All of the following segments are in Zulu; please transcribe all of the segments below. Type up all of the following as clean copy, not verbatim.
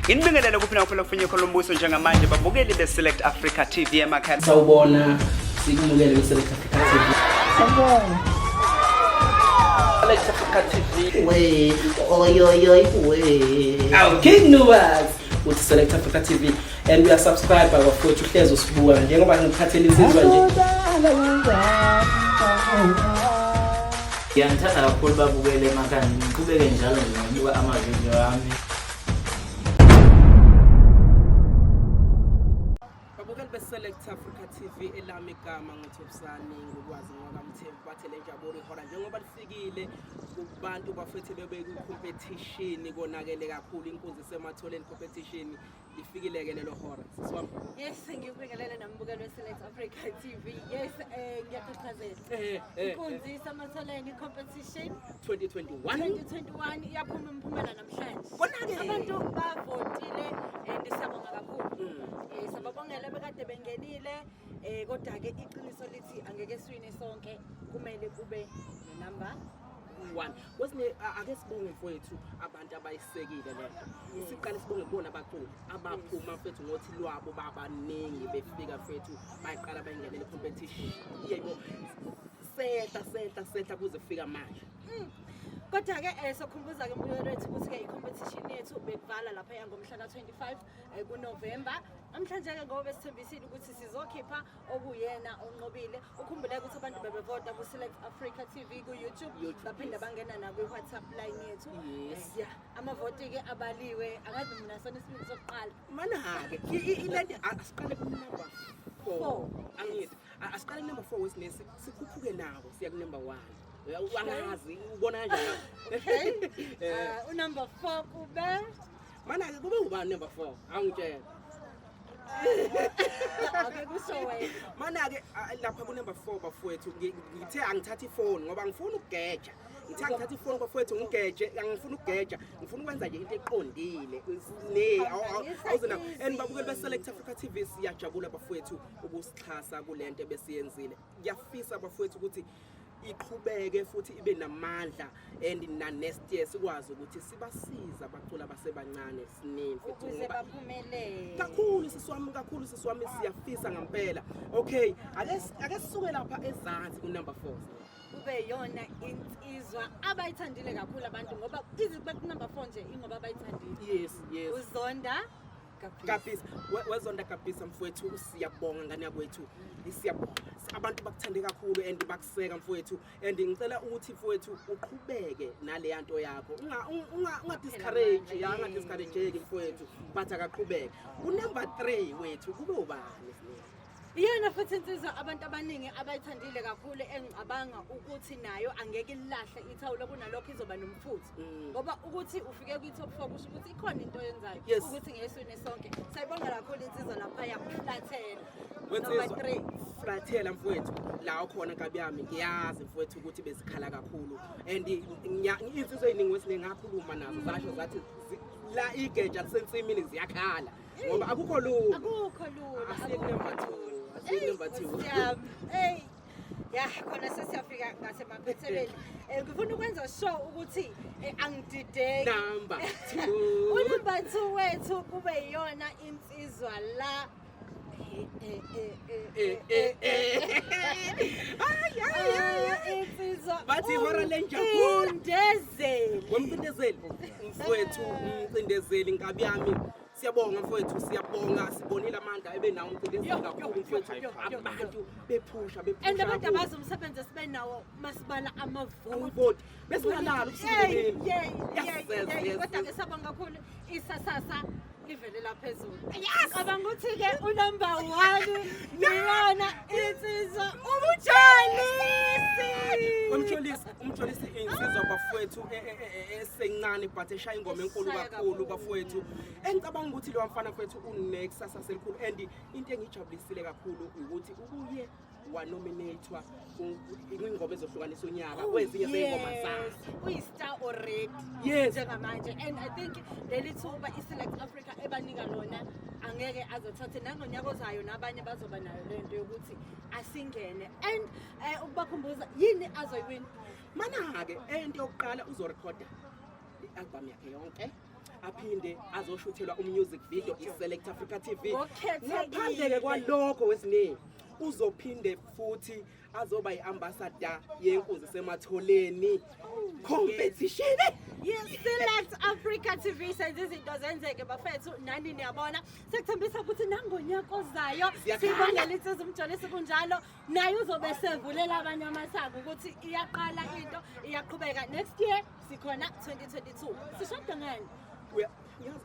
Inibingelela kuphi nakuphela kufinye kolombuso njengamanje babukeli beSelect Africa TV emakhaya. Sawubona sikubukele beSelect Africa TV. Sawubona. Select Africa TV. We, we. Our King Nuwas with Select Africa TV and we are subscribed by our futhi uhlezo sibuka njengoba ngikhathele izizwa nje. Ngiyangithanda kakhulu babukele emakhaya ngiqhubeke njalo ngibuka amavideo ami. Select Africa TV elami igama ngithobisani ngokwazi ngoba mthembu bathele njabule khona njengoba lifikile kubantu bafethe bebe ku competition konakele kakhulu Inkunzi Ematholeni competition lifikile ke lelo hora sisiwami. Yes ngikubingelele nambukelo weSelect Africa TV. Yes ngiyaqhaqhazela Inkunzi Ematholeni competition 2021 iyaphuma imphumela namhlanje konake abantu bavotile and siyabonga kakhulu sababongela bekade bengenile kodwa ke iqiniso lithi angeke siwine sonke kumele kube number 1 wasine ake sibonge mfowethu abantu abayisekile lento siqale sibonge kubona abaculi abaphuma mfethu ngothi lwabo babaningi befika mfethu bayiqala bayingenele competition yebo setha kuze kufika manje kodwa ke sokhumbuza ke mbuyelo wethu ukuthi ke i-competition yethu bekuvala lapha yangomhla ka-25 kuNovember. Namhlanje ke ngoba besithembisile ukuthi sizokhipha okuyena onqobile. Ukhumbule ukuthi abantu bebevota ku Select Africa TV ku YouTube baphinda bangena na ku WhatsApp line yethu. Yes. Amavoti ke abaliwe akazi mina sona isibili sokuqala. Mana ke ilento asiqale ku number 4. Angithi asiqale number 4 wesinesi sikhuphuke nawo siya ku number 1. Uyangazi ubona kanjani? Okay. Number 4 kube mana ke kube ubani number 4 angitshela. Okay kusho wena. Mana ke lapha ku number 4 bafowethu ngithe angithatha ifoni ngoba ngifuna ukugeja. Ngithe angithatha ifoni bafowethu ngigeje angifuna ukugeja ngifuna ukwenza nje into eqondile awuzina and babukeli beSelect Africa TV siyajabula bafowethu ukusixhasa kulento besiyenzile. Ngiyafisa bafowethu ukuthi iqhubeke futhi ibe namandla and na next year sikwazi ukuthi sibasiza abaculi abasebancane sinini futhi ukuze baphumelele kakhulu siswami siyafisa ngempela. Okay ake sisuke lapha ezansi ku number 4 kube yona insizwa abayithandile kakhulu abantu ngoba izibe ku number 4 nje ingoba abayithandile. Yes uzonda Kapisa wezonda kapisa mfowethu siyabonga ngane yakwethu siyabonga abantu bakuthande kakhulu and bakuseka mfowethu and ngicela ukuthi mfowethu uqhubeke nale yanto yakho unga discourage unga discourage mfowethu but akaqhubeke ku number 3 wethu kube ubani iyena futhi insizwa abantu abaningi abayithandile kakhulu engicabanga ukuthi nayo angeke ilahle ithawula kunalokho izoba nomfutho ngoba ukuthi ufike kwi top 4 kusho ukuthi ikhona into yenzayo ukuthi ngeswini sonke sayibonga kakhulu insizwa lapha yakuflathela number 3 flathela mfowethu la khona nkabi yami ngiyazi mfowethu ukuthi bezikhala kakhulu and insizwa eziningi wesiningi ngakhuluma nazo zasho zathi la igeja lisensimini ziyakhala ngoba akukho lula asiye number 2 number 2 hey ya khona sesiyafika ngasemaphetheleni ngifuna ukwenza show ukuthi angidideki number 2 unumber 2 wethu kube yona insizwa la insizwa bathi hora lenjabulo Ndezeli wemcindezeli mfowethu umcindezeli nkabi yami siyabonga mfowethu siyabonga sibonile amandla ebenawo umcindezeli kakhulu mfowethu abantu bephusha and abantu abazomsebenza sibe nawo masibala amavoti besingalalo kusibeleni kodwa ke sabonga kakhulu isasasa livele la phezulu cabanga ukuthi ke unumber 1 niyona insizwa umtholisi insizwa bafowethu esencane but eshaya ingoma enkulu kakhulu bafowethu engicabanga ukuthi lo mfana mfowethu unekusasa selikhulu and into engijabulisile kakhulu ukuthi ubuye wanominatewa ingoma ezohlukanisa unyaka kwezinye zengoma zakhe uyi-star already njengamanje and I think leli thuba iSelect Africa ebanika lona angeke azothathe nangonyaka ozayo nabanye bazoba nayo lento yokuthi asingene and ukubakhumbuza yini azoyiwina mana ke into yokuqala uzorecorda i-album yakhe yonke aphinde azoshuthelwa umusic video iSelect Africa TV. Ngokukhethekile. Ngaphandle kwalokho wesiningi uzophinde futhi azoba iambassador yenkunzi sematholeni competition. Select Africa TV says izinto zenzeke bafethu nani niyabona sekuthembisa ukuthi nangonyaka ozayo sibongela insizwa umjolisi kunjalo naye uzobe sevulela abanye amasango ukuthi iyaqala into iyaqhubeka next year sikhona 2022 sishoda ngani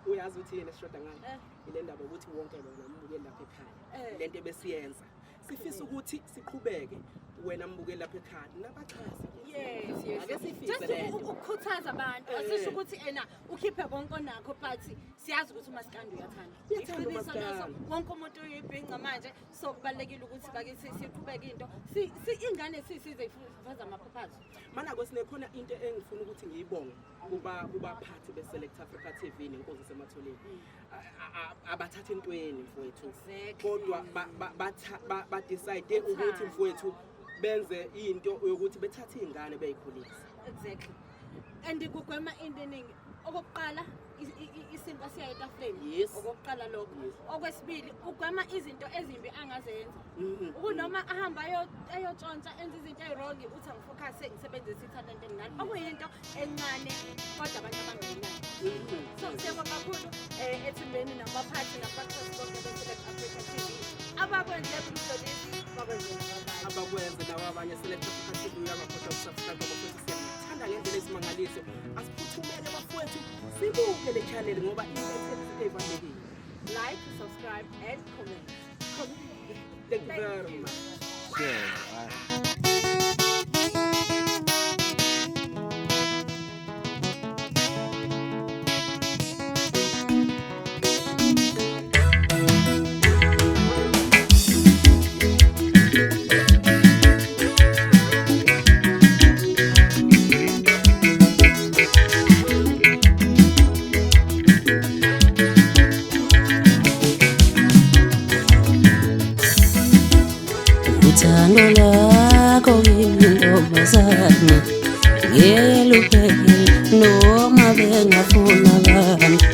uyazi ukuthi yena sishoda ngani ile ndaba ukuthi wonke lona umbukeli lapha ekhaya lento ebesiyenza sifisa ukuthi siqhubeke wena mbukeli lapha ekhaya nabachaza yes ake sifise just lento ukukhuthaza abantu asisho ukuthi ena ukhiphe konke onakho but siyazi ukuthi uMaskandi uyathanda Uyathanda uMaskandi. wonke umuntu uyibhinqa manje so kubalekile ukuthi bakithi siqhubeke into ingane sisize ifaza amaphaphazo mana kwesinekhona into engifuna ukuthi ngiyibonge kubaphathi beSelect Africa TV nenkonzo sematholeni abathatha intweni mfowethu kodwa ba decide ukuthi mfowethu benze into yokuthi bethathe izingane beyikhulisa exactly and kugwema into eningi okokuqala isimpa siya etafuleni okokuqala lokho okwesibili ugwema izinto ezimbi angazenza ukunoma ahamba ayotshontsha enza izinto ezirongi uthi angifocus ngisebenzisa italent engane okuyinto encane kodwa abantu abangayinaki so siyabonga kakhulu ethembeni nabaphathi nabaxhasi bonke beSelect Africa TV abakwenze umhlolisi abakwenze nabanye Select Africa TV uyabakhohlwa ukusubscribe bafethu siyathanda ngendlela esimangaliso asiphuthumele bafethu sibuke le channel ngoba ilethe evalekile like subscribe and comment thank you very much uthando lakho yintombazana ngeluphele noma bengafuna abantu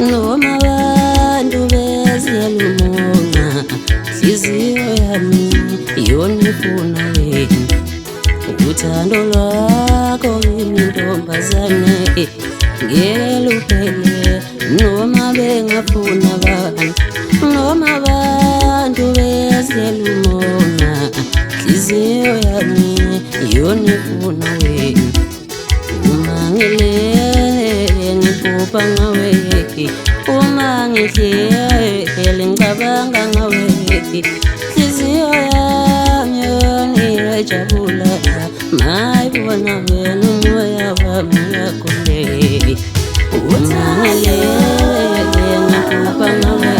noma abantu beziyelumona hliziyo yami yona ifuna wena uthando lwakho yintombazana ngeluphele noma bengafuna abantu noma abantu beziyelumona hliziyo yami yona ifuna wena uma ngilele ngibhubha ngawe uma ngihlele ngicabanga ngawe hliziyo yami yona iyajabula mayibona wena umoya wami uyakhuleka uma ngilele ngibhubha ngawe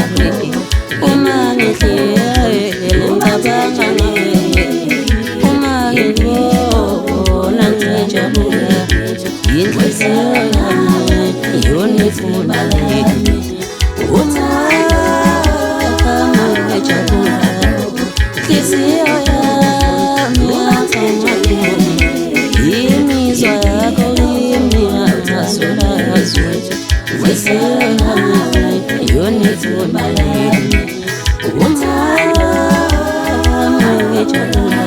uma ngihlele ngicabanga ngawe uma ngibona ngijabula inhliziyo yami yona ifuna uma ngijabula inhliziyo yami yathanda imizwa yakho imiyazula yazwethu inhliziyo yami yona ifuna uma ngijabula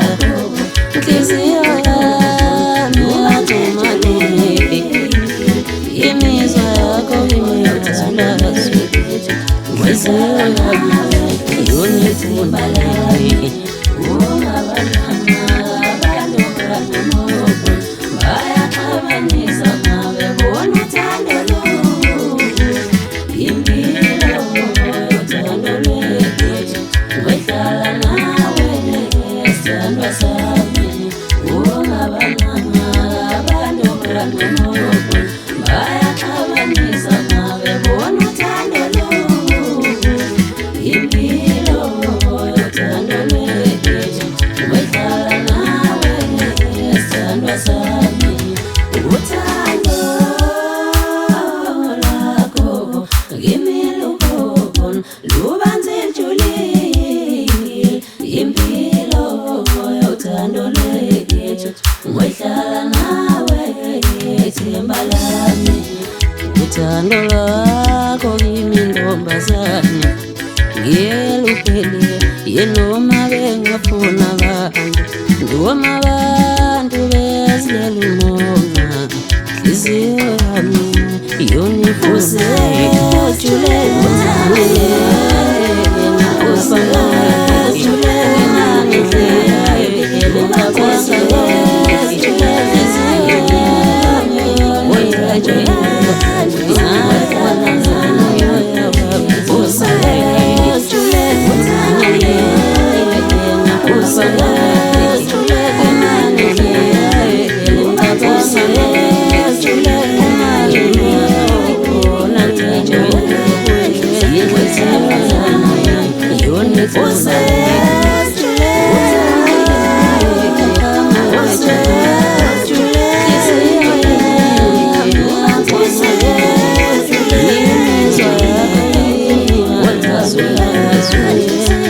inhliziyo yami yathanda imizwa yakho imiyazula yazwethu inhliziyo yami yona ifuna bayaxabanisa ngawe bona uthando impilo uthando lwethu ngihlala nawe sithandwa sami abantu bayaxabanisa ngawe bona uthando impilo uthando lwethu ngihlala nawe sithandwa sami uthando lakho ngimilukhona lubanzi ejulile impilo uthando lwethu ngihlala nawe ithemba lami uthando lwakho kimi ntombazana ngeluphelile yenoma bengafuna abantu ndoma abantu bezilela umoya nhliziyo yami yonifuse ejuleni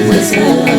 We'll